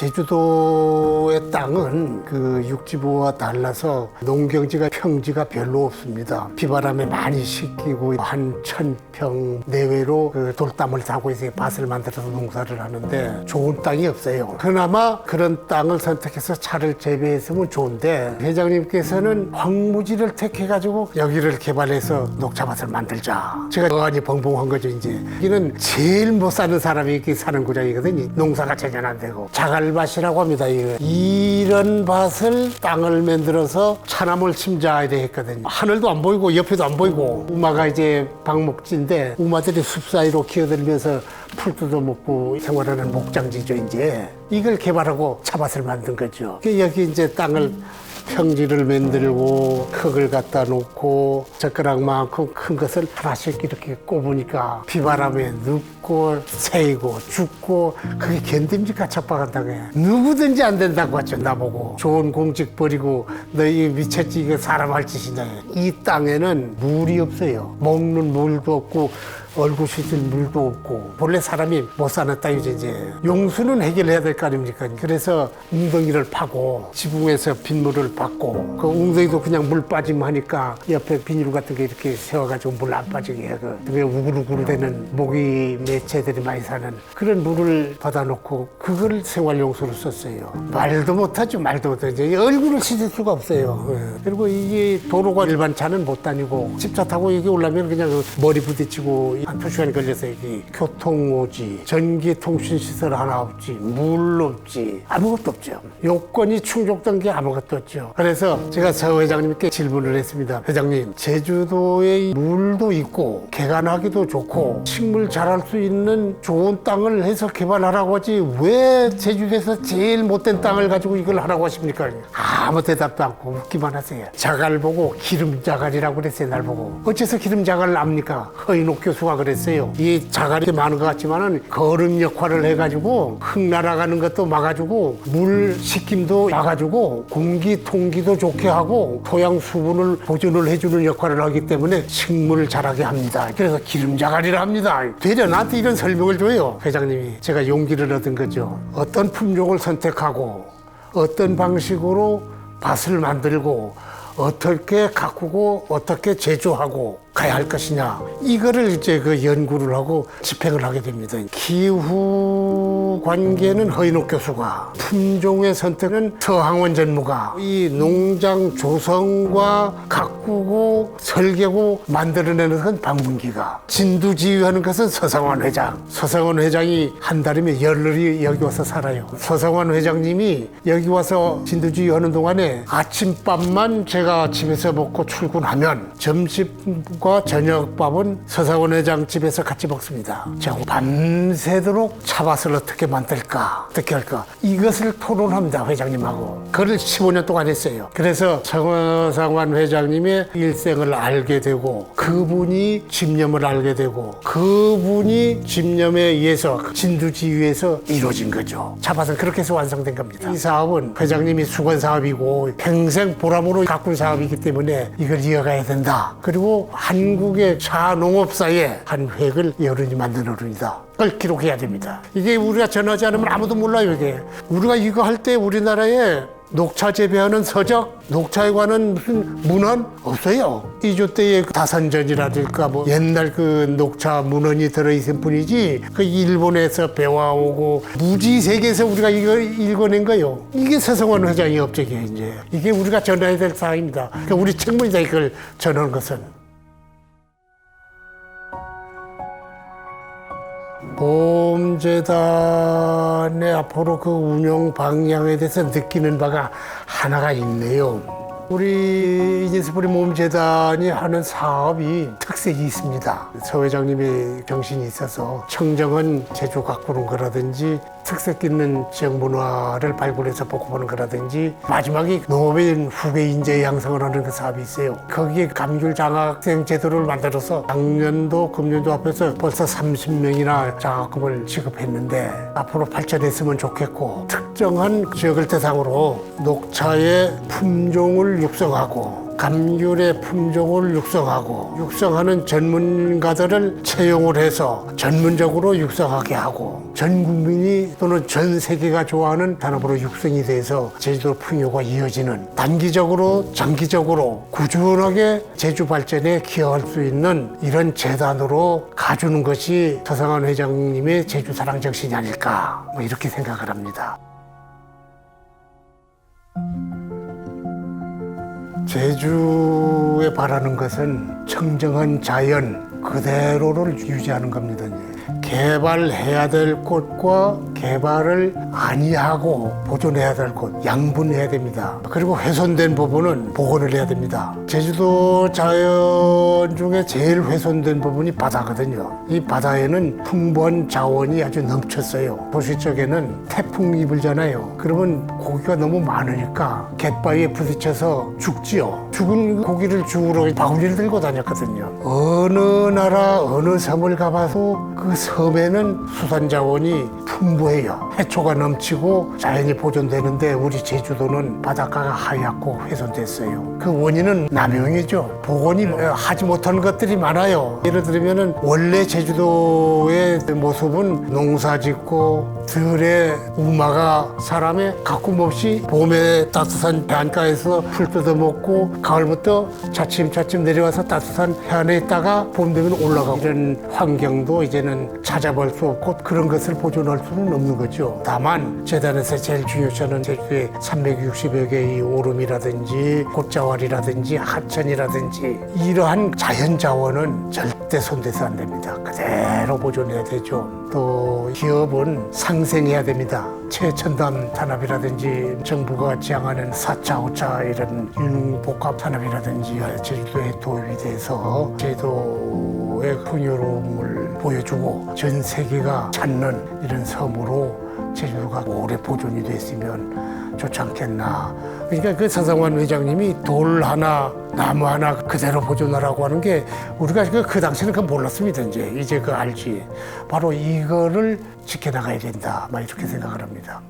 제주도의 땅은 그 육지부와 달라서 농경지가 평지가 별로 없습니다. 비바람에 많이 씻기고 한 1000평 내외로 그 돌담을 사고 이제 밭을 만들어서 농사를 하는데 좋은 땅이 없어요. 그나마 그런 땅을 선택해서 차를 재배했으면 좋은데 회장님께서는 황무지를 택해가지고 여기를 개발해서 녹차밭을 만들자. 제가 어안이 벙벙한 거죠. 이제 여기는 제일 못 사는 사람이 이렇게 사는 구장이거든요. 농사가 전혀 안 되고 자갈밭이라고 합니다. 이런 밭을 땅을 만들어서 차나물 심자야 했거든요. 하늘도 안 보이고 옆에도 안 보이고 우마가 이제 방목지인데 우마들이 숲 사이로 기어들면서 풀 뜯어먹고 생활하는 목장지죠. 이제 이걸 개발하고 차밭을 만든 거죠. 여기 이제 땅을 평지를 만들고 흙을 갖다 놓고 젓가락만큼 큰 것을 하나씩 이렇게 꼽으니까 비바람에 눕고 새이고 죽고 그게 견딥니까? 척박한다고 해. 누구든지 안 된다고 하죠. 나보고 좋은 공직 버리고 너희 미쳤지 이거 사람 할 짓이냐. 이 땅에는 물이 없어요. 먹는 물도 없고 얼굴 씻을 물도 없고 본래 사람이 못 사는 땅이죠. 이제 용수는 해결해야 될 거 아닙니까? 그래서 웅덩이를 파고 지붕에서 빗물을 받고 그 웅덩이도 그냥 물 빠지면 하니까 옆에 비닐 같은 게 이렇게 세워가지고 물 안 빠지게 해. 그게 우글우글 되는 모기 매체들이 많이 사는 그런 물을 받아놓고 그걸 생활용수로 썼어요. 말도 못하죠. 말도 못하죠. 얼굴을 씻을 수가 없어요. 그리고 이게 도로가 일반 차는 못 다니고 집차 타고 여기 올라면 그냥 머리 부딪히고 한 2시간이 걸려서 여기 교통 오지, 전기 통신 시설 하나 없지, 물 없지, 아무것도 없죠. 요건이 충족된 게 아무것도 없죠. 그래서 제가 서 회장님께 질문을 했습니다. 회장님, 제주도에 물도 있고 개간하기도 좋고 식물 자랄 수 있는 좋은 땅을 해서 개발하라고 하지 왜 제주도에서 제일 못된 땅을 가지고 이걸 하라고 하십니까? 아무 대답도 않고 웃기만 하세요. 자갈 보고 기름자갈이라고 그랬어요. 날 보고. 어째서 기름자갈을 압니까? 허인옥 교수가 그랬어요. 이 자갈이 많은 것 같지만은 거름 역할을 해가지고 흙 날아가는 것도 막아주고 물 식힘도 막아주고 공기 통기도 좋게 하고 토양 수분을 보존을 해주는 역할을 하기 때문에 식물을 자라게 합니다. 그래서 기름자갈이라 합니다. 되려 나한테 이런 설명을 줘요. 회장님이. 제가 용기를 얻은 거죠. 어떤 품종을 선택하고 어떤 방식으로 밭을 만들고 어떻게 가꾸고 어떻게 제조하고 가야 할 것이냐 이거를 이제 그 연구를 하고 집행을 하게 됩니다. 기후 관계는 허인옥 교수가, 품종의 선택은 서항원 전무가, 이 농장 조성과 가꾸고 설계고 만들어내는 건 박문기가, 진두지휘하는 것은 서상원 회장. 서상원 회장이 한 달이면 열흘이 여기 와서 살아요. 서상원 회장님이 여기 와서 진두지휘하는 동안에 아침밥만 제가 집에서 먹고 출근하면 점심과 저녁밥은 서상원 회장 집에서 같이 먹습니다. 자, 밤새도록 차밭을 어떻게 만들까, 어떻게 할까 이것을 토론합니다. 회장님하고. 그걸 15년 동안 했어요. 그래서 서상원 회장님의 일생을 알게 되고 그분이 집념을 알게 되고 그분이 집념에 의해서 진두지휘에서 이루어진 거죠. 차밭은 그렇게 해서 완성된 겁니다. 이 사업은 회장님이 수건 사업이고 평생 보람으로 가꾼 사업이기 때문에 이걸 이어가야 된다. 그리고 한국의 차농업사에 한 획을 여론이 만든 어른이다. 그걸 기록해야 됩니다. 이게 우리가 전하지 않으면 아무도 몰라요. 이게 우리가 이거 할 때 우리나라에 녹차 재배하는 서적, 녹차에 관한 무슨 문헌 없어요. 이조 때의 다산전이라든가 뭐 옛날 그 녹차 문헌이 들어있을 뿐이지 그 일본에서 배워오고 무지 세계에서 우리가 이걸 읽어낸 거요. 이게 서성원 회장의 업적이에요. 이제 이게 우리가 전해야 될 사항입니다. 그러니까 우리 책무이다 이걸 전하는 것은. 보험재단의 앞으로 그 운영 방향에 대해서 느끼는 바가 하나가 있네요. 우리 이진스프리 보험재단이 하는 사업이 특색이 있습니다. 서 회장님의 정신이 있어서 청정한 제조 가꾸는 거라든지 특색 있는 지역 문화를 발굴해서 보급하는 거라든지 마지막에 농업인 후계 인재 양성을 하는 그 사업이 있어요. 거기에 감귤 장학생 제도를 만들어서 작년도 금년도 앞에서 벌써 30명이나 장학금을 지급했는데 앞으로 발전했으면 좋겠고 특정한 지역을 대상으로 녹차의 품종을 육성하고 감귤의 품종을 육성하고 육성하는 전문가들을 채용을 해서 전문적으로 육성하게 하고 전 국민이 또는 전 세계가 좋아하는 산업으로 육성이 돼서 제주도 풍요가 이어지는 단기적으로 장기적으로 꾸준하게 제주 발전에 기여할 수 있는 이런 재단으로 가주는 것이 서성환 회장님의 제주 사랑 정신이 아닐까 뭐 이렇게 생각을 합니다. 제주에 바라는 것은 청정한 자연 그대로를 유지하는 겁니다. 개발해야 될 곳과 개발을 아니하고 보존해야 될 곳, 양분해야 됩니다. 그리고 훼손된 부분은 복원을 해야 됩니다. 제주도 자연 중에 제일 훼손된 부분이 바다거든요. 이 바다에는 풍부한 자원이 아주 넘쳤어요. 도시 쪽에는 태풍이 불잖아요. 그러면 고기가 너무 많으니까 갯바위에 부딪혀서 죽지요. 죽은 고기를 주우러 바구니를 들고 다녔거든요. 어느 나라 어느 섬을 가봐도 그 섬에는 수산 자원이 풍부해요. 해초가 넘치고 자연이 보존되는데 우리 제주도는 바닷가가 하얗고 훼손됐어요. 그 원인은 남용이죠. 복원이 하지 못한 것들이 많아요. 예를 들면은 원래 제주도의 모습은 농사짓고 들에 우마가 사람의 가꿈없이 봄에 따뜻한 해안가에서 풀 뜯어먹고 가을부터 차츰차츰 내려와서 따뜻한 해안에 있다가 봄 되면 올라가고 이런 환경도 이제는 찾아볼 수 없고 그런 것을 보존할 수는 없는 거죠. 다만 재단에서 제일 중요시하는 제주도의 360여 개의 오름이라든지 곶자왈이라든지 하천이라든지 이러한 자연 자원은 절대 손대서 안 됩니다. 그대로 보존해야 되죠. 또 기업은 상생해야 됩니다. 최첨단 산업이라든지 정부가 지향하는 4차, 5차 이런 융복합 산업이라든지 제주도에 도입이 돼서 제주도의 풍요로움을 보여주고 전 세계가 찾는 이런 섬으로 제주도가 오래 보존이 됐으면 좋지 않겠나. 그러니까 그 서성환 회장님이 돌 하나, 나무 하나 그대로 보존하라고 하는 게 우리가 그 당시에는 그건 몰랐습니다. 이제 그 알지. 바로 이거를 지켜나가야 된다. 막 이렇게 생각을 합니다.